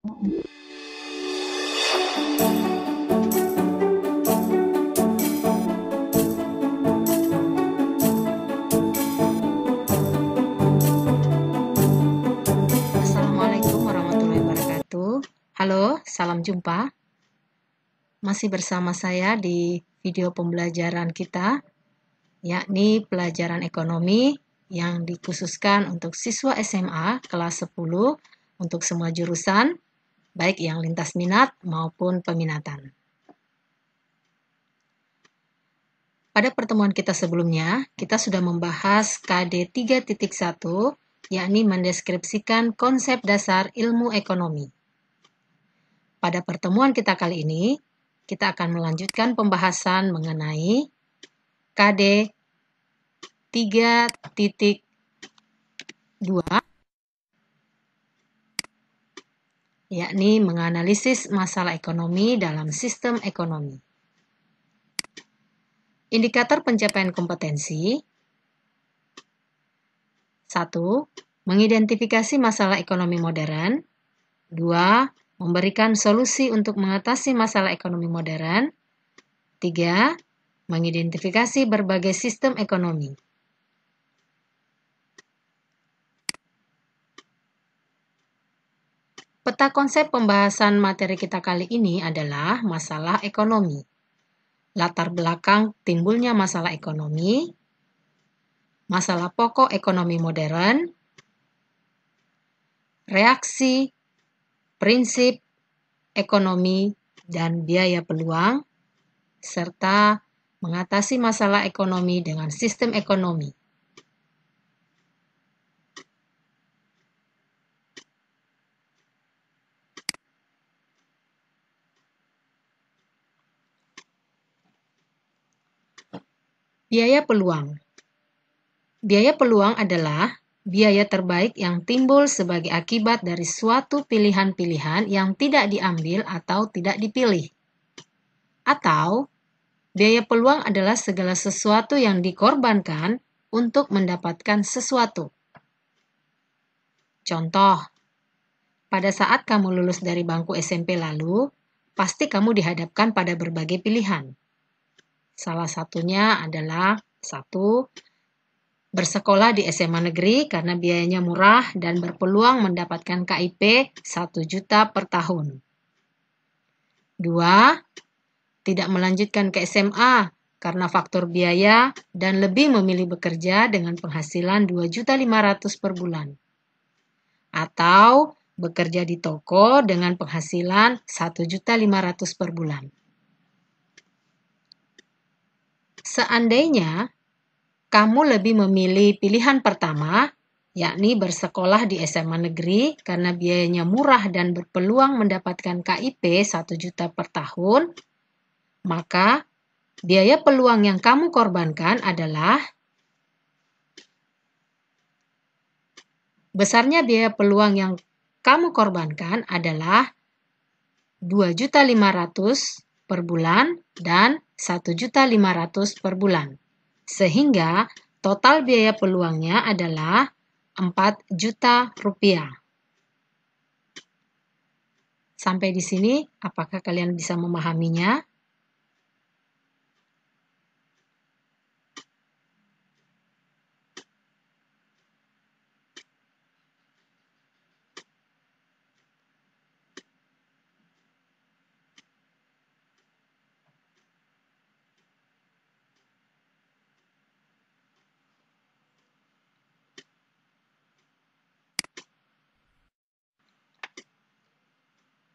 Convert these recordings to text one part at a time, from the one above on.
Assalamualaikum warahmatullahi wabarakatuh. Halo, salam jumpa. Masih bersama saya di video pembelajaran kita, yakni pelajaran ekonomi yang dikhususkan untuk siswa SMA kelas 10 untuk semua jurusan, baik yang lintas minat maupun peminatan. Pada pertemuan kita sebelumnya, kita sudah membahas KD 3.1, yakni mendeskripsikan konsep dasar ilmu ekonomi. Pada pertemuan kita kali ini, kita akan melanjutkan pembahasan mengenai KD 3.2, yakni menganalisis masalah ekonomi dalam sistem ekonomi. Indikator pencapaian kompetensi. 1. Mengidentifikasi masalah ekonomi modern. 2. Memberikan solusi untuk mengatasi masalah ekonomi modern. 3. Mengidentifikasi berbagai sistem ekonomi. Peta konsep pembahasan materi kita kali ini adalah masalah ekonomi. Latar belakang timbulnya masalah ekonomi, masalah pokok ekonomi modern, reaksi, prinsip, ekonomi, dan biaya peluang, serta mengatasi masalah ekonomi dengan sistem ekonomi. Biaya peluang. Biaya peluang adalah biaya terbaik yang timbul sebagai akibat dari suatu pilihan-pilihan yang tidak diambil atau tidak dipilih. Atau, biaya peluang adalah segala sesuatu yang dikorbankan untuk mendapatkan sesuatu. Contoh, pada saat kamu lulus dari bangku SMP lalu, pasti kamu dihadapkan pada berbagai pilihan. Salah satunya adalah 1. Bersekolah di SMA negeri karena biayanya murah dan berpeluang mendapatkan KIP 1 juta per tahun. 2. Tidak melanjutkan ke SMA karena faktor biaya dan lebih memilih bekerja dengan penghasilan 2.500.000 per bulan. Atau bekerja di toko dengan penghasilan 1.500.000 per bulan. Seandainya kamu lebih memilih pilihan pertama, yakni bersekolah di SMA negeri karena biayanya murah dan berpeluang mendapatkan KIP 1 juta per tahun, maka biaya peluang yang kamu korbankan adalah besarnya biaya peluang yang kamu korbankan adalah 2.500.000 per bulan dan 1.500.000 per bulan. Sehingga total biaya peluangnya adalah 4 juta rupiah. Sampai di sini, apakah kalian bisa memahaminya?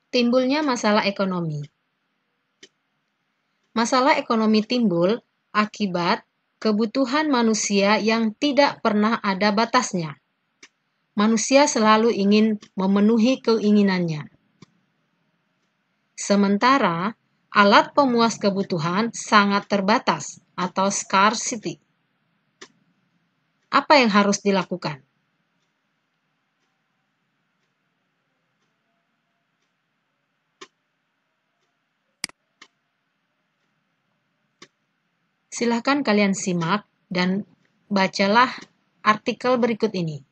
Timbulnya masalah ekonomi. Masalah ekonomi timbul akibat kebutuhan manusia yang tidak pernah ada batasnya. Manusia selalu ingin memenuhi keinginannya. Sementara alat pemuas kebutuhan sangat terbatas atau scarcity. Apa yang harus dilakukan? Silahkan kalian simak dan bacalah artikel berikut ini.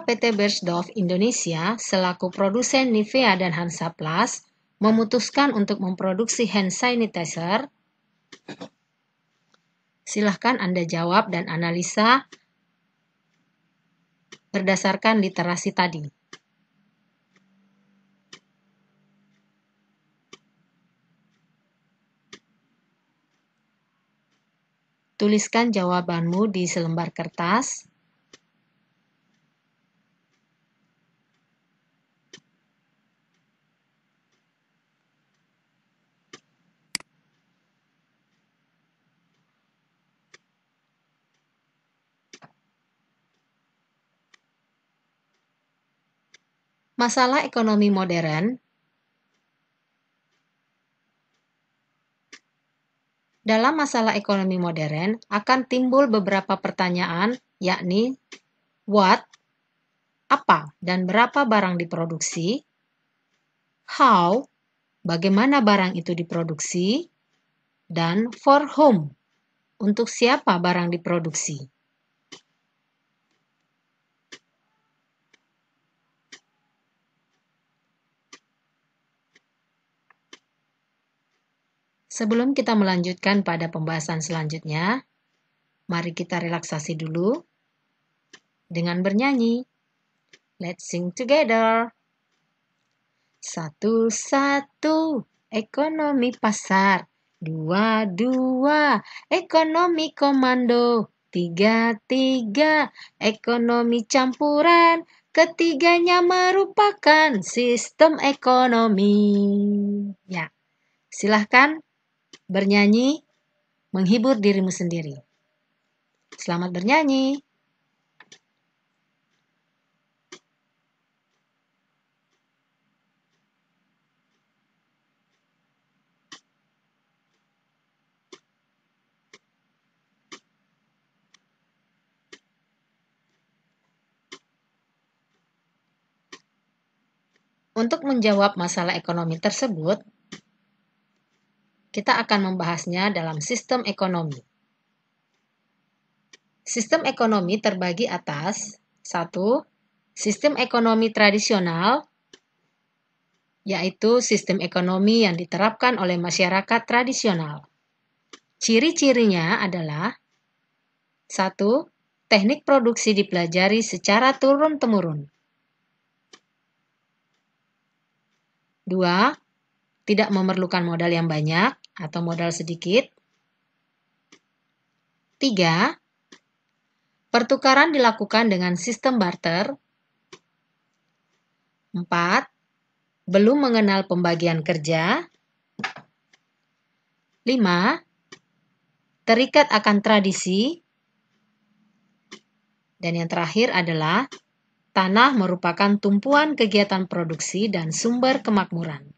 PT Beiersdorf Indonesia selaku produsen Nivea dan Hansaplast memutuskan untuk memproduksi hand sanitizer? Silahkan Anda jawab dan analisa berdasarkan literasi tadi. Tuliskan jawabanmu di selembar kertas. Masalah ekonomi modern. Dalam masalah ekonomi modern akan timbul beberapa pertanyaan, yakni what, apa dan berapa barang diproduksi, how, bagaimana barang itu diproduksi, dan for whom, untuk siapa barang diproduksi. Sebelum kita melanjutkan pada pembahasan selanjutnya, mari kita relaksasi dulu dengan bernyanyi. Let's sing together. 1, 1, ekonomi pasar. 2, 2, ekonomi komando. 3, 3, ekonomi campuran. Ketiganya merupakan sistem ekonomi. Ya, silahkan bernyanyi, menghibur dirimu sendiri. Selamat bernyanyi. Untuk menjawab masalah ekonomi tersebut, kita akan membahasnya dalam sistem ekonomi. Sistem ekonomi terbagi atas 1. Sistem ekonomi tradisional, yaitu sistem ekonomi yang diterapkan oleh masyarakat tradisional. Ciri-cirinya adalah 1. Teknik produksi dipelajari secara turun-temurun. 2. Tidak memerlukan modal yang banyak atau modal sedikit. 3. Pertukaran dilakukan dengan sistem barter. 4. Belum mengenal pembagian kerja. 5. Terikat akan tradisi. Dan yang terakhir adalah tanah merupakan tumpuan kegiatan produksi dan sumber kemakmuran.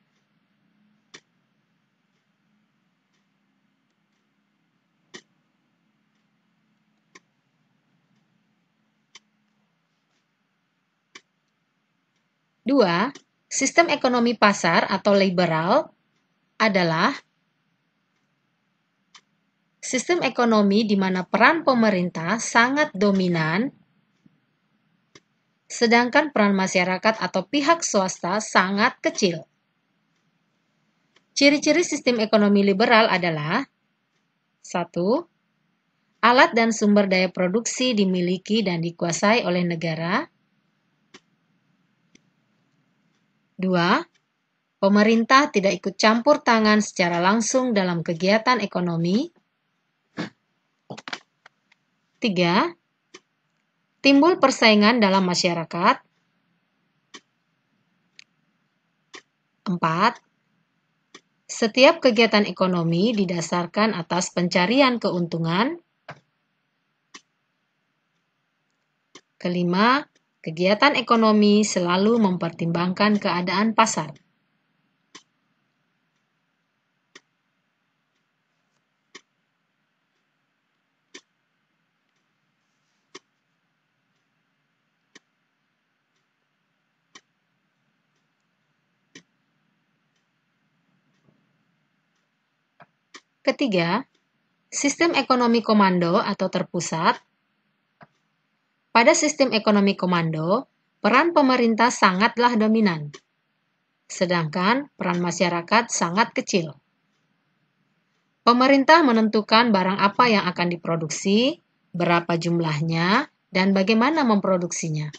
Dua, sistem ekonomi pasar atau liberal adalah sistem ekonomi di mana peran pemerintah sangat dominan, sedangkan peran masyarakat atau pihak swasta sangat kecil. Ciri-ciri sistem ekonomi liberal adalah 1. Alat dan sumber daya produksi dimiliki dan dikuasai oleh negara. 2. Pemerintah tidak ikut campur tangan secara langsung dalam kegiatan ekonomi. 3. Timbul persaingan dalam masyarakat. 4. Setiap kegiatan ekonomi didasarkan atas pencarian keuntungan. 5. Kegiatan ekonomi selalu mempertimbangkan keadaan pasar. Ketiga, sistem ekonomi komando atau terpusat. Pada sistem ekonomi komando, peran pemerintah sangatlah dominan, sedangkan peran masyarakat sangat kecil. Pemerintah menentukan barang apa yang akan diproduksi, berapa jumlahnya, dan bagaimana memproduksinya.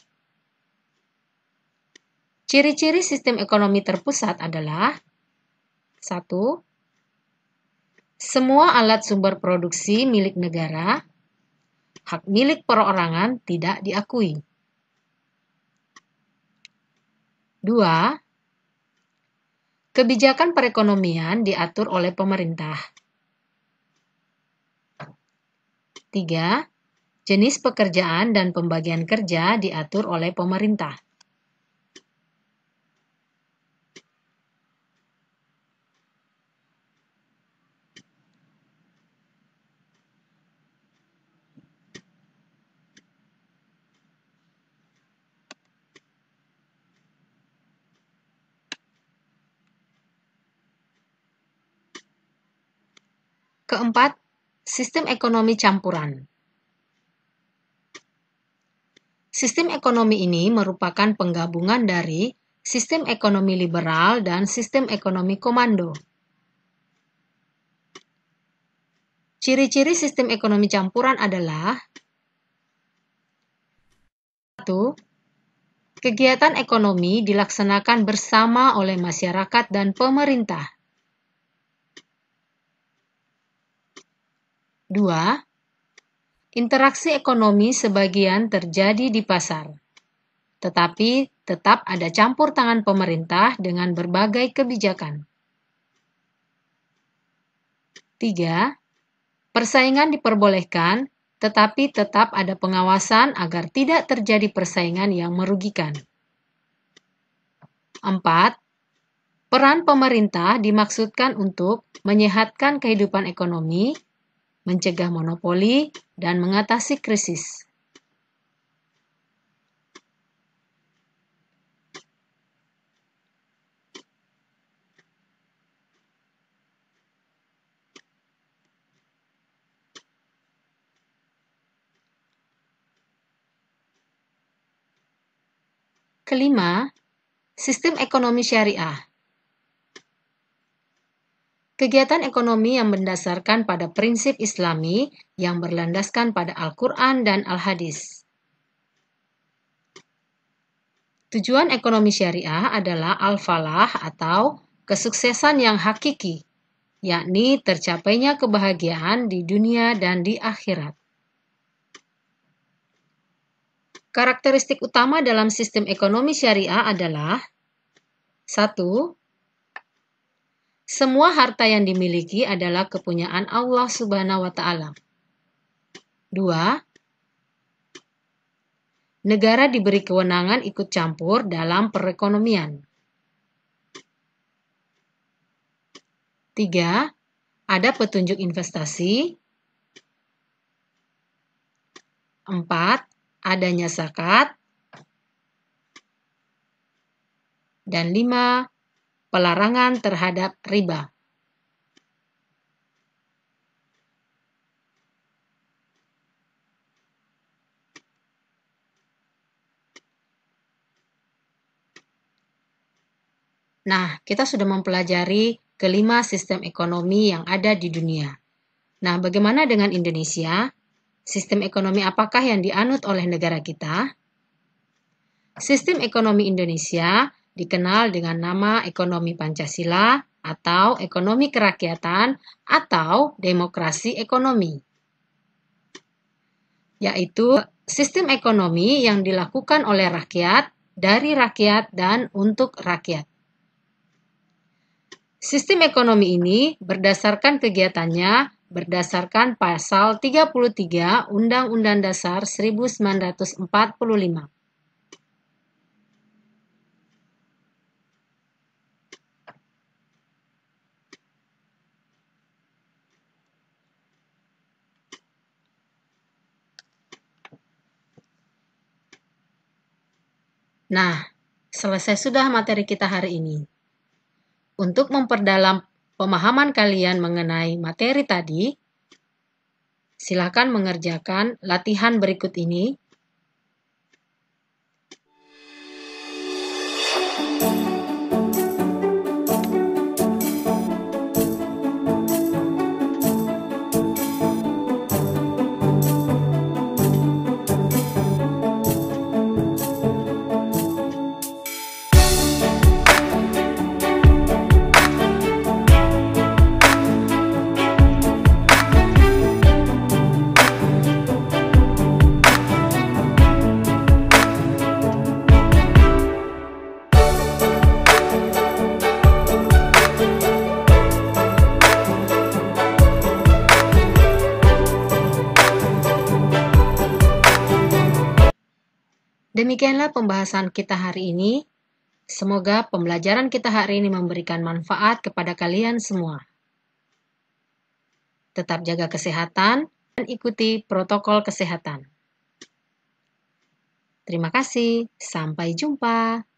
Ciri-ciri sistem ekonomi terpusat adalah 1. Semua alat sumber produksi milik negara, hak milik perorangan tidak diakui. 2. Kebijakan perekonomian diatur oleh pemerintah. 3. Jenis pekerjaan dan pembagian kerja diatur oleh pemerintah. Keempat, sistem ekonomi campuran. Sistem ekonomi ini merupakan penggabungan dari sistem ekonomi liberal dan sistem ekonomi komando. Ciri-ciri sistem ekonomi campuran adalah 1. Kegiatan ekonomi dilaksanakan bersama oleh masyarakat dan pemerintah. 2. Interaksi ekonomi sebagian terjadi di pasar, tetapi tetap ada campur tangan pemerintah dengan berbagai kebijakan. 3. Persaingan diperbolehkan, tetapi tetap ada pengawasan agar tidak terjadi persaingan yang merugikan. 4. Peran pemerintah dimaksudkan untuk menyehatkan kehidupan ekonomi, mencegah monopoli, dan mengatasi krisis. Kelima, sistem ekonomi syariah. Kegiatan ekonomi yang berdasarkan pada prinsip Islami yang berlandaskan pada Al-Quran dan Al-Hadis. Tujuan ekonomi syariah adalah al-falah atau kesuksesan yang hakiki, yakni tercapainya kebahagiaan di dunia dan di akhirat. Karakteristik utama dalam sistem ekonomi syariah adalah 1. Semua harta yang dimiliki adalah kepunyaan Allah Subhanahu wa Ta'ala. 2. Negara diberi kewenangan ikut campur dalam perekonomian. 3. Ada petunjuk investasi. 4. Adanya zakat. Dan 5. Pelarangan terhadap riba. Nah, kita sudah mempelajari kelima sistem ekonomi yang ada di dunia. Nah, bagaimana dengan Indonesia? Sistem ekonomi apakah yang dianut oleh negara kita? Sistem ekonomi Indonesia dikenal dengan nama ekonomi Pancasila atau ekonomi kerakyatan atau demokrasi ekonomi, yaitu sistem ekonomi yang dilakukan oleh rakyat, dari rakyat, dan untuk rakyat. Sistem ekonomi ini berdasarkan kegiatannya berdasarkan Pasal 33 Undang-Undang Dasar 1945. Nah, selesai sudah materi kita hari ini. Untuk memperdalam pemahaman kalian mengenai materi tadi, silakan mengerjakan latihan berikut ini. Demikianlah pembahasan kita hari ini. Semoga pembelajaran kita hari ini memberikan manfaat kepada kalian semua. Tetap jaga kesehatan dan ikuti protokol kesehatan. Terima kasih, sampai jumpa.